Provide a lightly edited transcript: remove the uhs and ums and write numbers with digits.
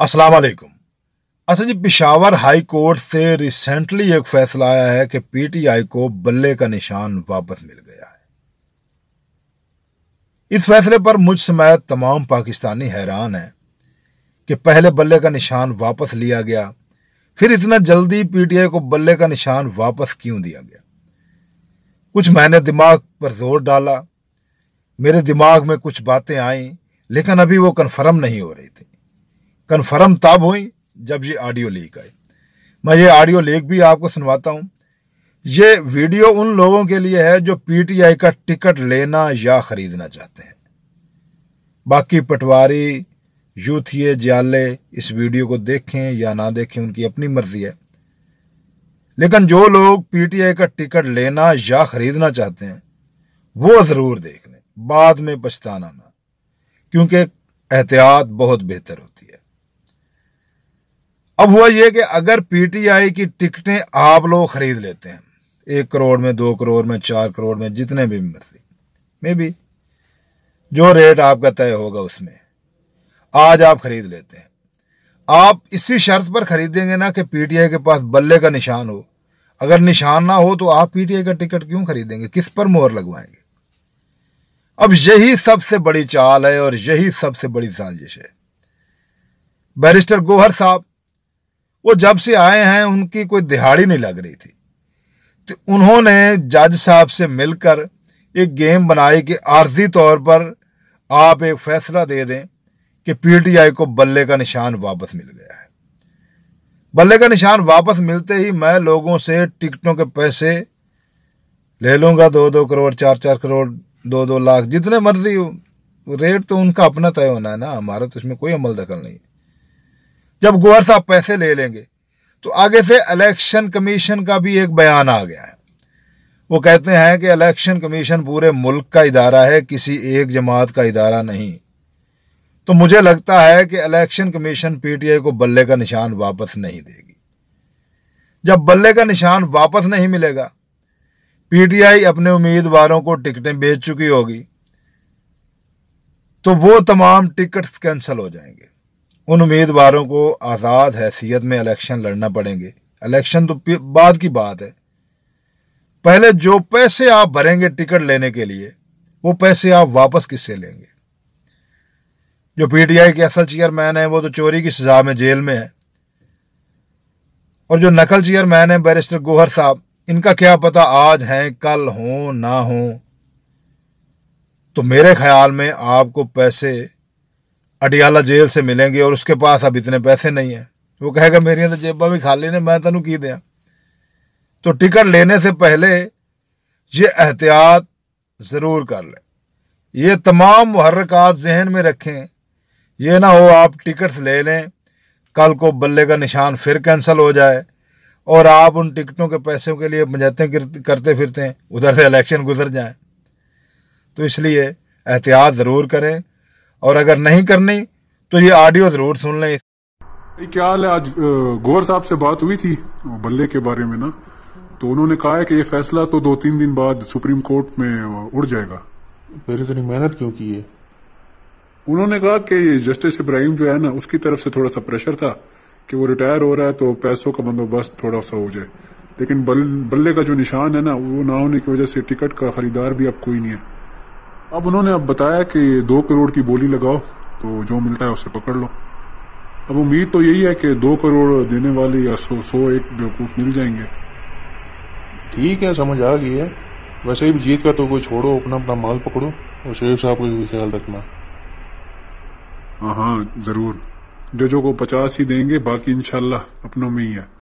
अस्सलाम वालेकुम। अच्छा जी, पेशावर हाई कोर्ट से रिसेंटली एक फैसला आया है कि पीटीआई को बल्ले का निशान वापस मिल गया है। इस फैसले पर मुझ समेत तमाम पाकिस्तानी हैरान हैं कि पहले बल्ले का निशान वापस लिया गया, फिर इतना जल्दी पीटीआई को बल्ले का निशान वापस क्यों दिया गया। कुछ मैंने दिमाग पर जोर डाला, मेरे दिमाग में कुछ बातें आईं, लेकिन अभी वो कन्फर्म नहीं हो रही थी। कन्फर्म तब हुई जब ये ऑडियो लीक आई। मैं ये ऑडियो लीक भी आपको सुनवाता हूं। ये वीडियो उन लोगों के लिए है जो पीटीआई का टिकट लेना या खरीदना चाहते हैं। बाकी पटवारी, यूथिये, जाले इस वीडियो को देखें या ना देखें, उनकी अपनी मर्जी है। लेकिन जो लोग पीटीआई का टिकट लेना या खरीदना चाहते हैं वो जरूर देख लें, बाद में पछताना ना, क्योंकि एहतियात बहुत बेहतर होती है। अब हुआ यह कि अगर पीटीआई की टिकटें आप लोग खरीद लेते हैं 1 करोड़ में, 2 करोड़ में, 4 करोड़ में, जितने भी मर्जी में भी जो रेट आपका तय होगा उसमें आज आप खरीद लेते हैं। आप इसी शर्त पर खरीदेंगे ना कि पीटीआई के पास बल्ले का निशान हो। अगर निशान ना हो तो आप पीटीआई का टिकट क्यों खरीदेंगे, किस पर मोहर लगवाएंगे। अब यही सबसे बड़ी चाल है और यही सबसे बड़ी साजिश है। बैरिस्टर गौहर साहब, वो जब से आए हैं उनकी कोई दिहाड़ी नहीं लग रही थी, तो उन्होंने जज साहब से मिलकर एक गेम बनाई कि आर्जी तौर पर आप एक फैसला दे दें कि पीटीआई को बल्ले का निशान वापस मिल गया है। बल्ले का निशान वापस मिलते ही मैं लोगों से टिकटों के पैसे ले लूंगा, 2-2 करोड़, 4-4 करोड़, 2-2 लाख, जितने मर्जी हो। रेट तो उनका अपना तय होना है ना, हमारा तो इसमें कोई अमल दखल नहीं। जब गौहर साहब पैसे ले लेंगे तो आगे से इलेक्शन कमीशन का भी एक बयान आ गया है। वो कहते हैं कि इलेक्शन कमीशन पूरे मुल्क का इदारा है, किसी एक जमात का इदारा नहीं। तो मुझे लगता है कि इलेक्शन कमीशन पीटीआई को बल्ले का निशान वापस नहीं देगी। जब बल्ले का निशान वापस नहीं मिलेगा, पीटीआई अपने उम्मीदवारों को टिकटें बेच चुकी होगी, तो वो तमाम टिकट्स कैंसिल हो जाएंगे। उन उम्मीदवारों को आज़ाद हैसियत में इलेक्शन लड़ना पड़ेंगे। इलेक्शन तो बाद की बात है, पहले जो पैसे आप भरेंगे टिकट लेने के लिए, वो पैसे आप वापस किससे लेंगे। जो पीटीआई के असल चेयरमैन है वो तो चोरी की सजा में जेल में है, और जो नकल चेयरमैन है बैरिस्टर गौहर साहब, इनका क्या पता आज हैं कल हो ना हो। तो मेरे ख्याल में आपको पैसे अडियाला जेल से मिलेंगे और उसके पास अब इतने पैसे नहीं है। वो कहेगा मेरी तो जेबा भी खाली ने, मैं तेनू की दिया। तो टिकट लेने से पहले ये एहतियात जरूर कर लें, ये तमाम मुहर्रकात जहन में रखें। ये ना हो आप टिकट्स ले लें, कल को बल्ले का निशान फिर कैंसिल हो जाए और आप उन टिकटों के पैसों के लिए पंचायतें करते फिरते हैं, उधर से इलेक्शन गुजर जाए। तो इसलिए एहतियात ज़रूर करें, और अगर नहीं करनी तो ये ऑडियो ज़रूर सुन लें। क्या हाल है? आज गौहर साहब से बात हुई थी बल्ले के बारे में ना, तो उन्होंने कहा है कि ये फैसला तो 2-3 दिन बाद सुप्रीम कोर्ट में उड़ जाएगा। फिर इतनी मेहनत क्यों की है? उन्होंने कहा कि जस्टिस इब्राहिम जो है ना, उसकी तरफ से थोड़ा सा प्रेशर था कि वो रिटायर हो रहा है तो पैसों का बंदोबस्त थोड़ा सा हो जाए। लेकिन बल्ले का जो निशान है ना, वो ना होने की वजह से टिकट का खरीदार भी अब कोई नहीं है। अब उन्होंने बताया कि 2 करोड़ की बोली लगाओ, तो जो मिलता है उसे पकड़ लो। अब उम्मीद तो यही है कि 2 करोड़ देने वाले या 100 एक बेवकूफ मिल जाएंगे। ठीक है, समझ आ गई है। वैसे भी जीत का तो कोई छोड़ो, अपना अपना माल पकड़ो और शेर साहब का भी ख्याल रखना। हाँ, जरूर। जजों को 50 ही देंगे, बाकी इंशाल्लाह अपनों में ही है।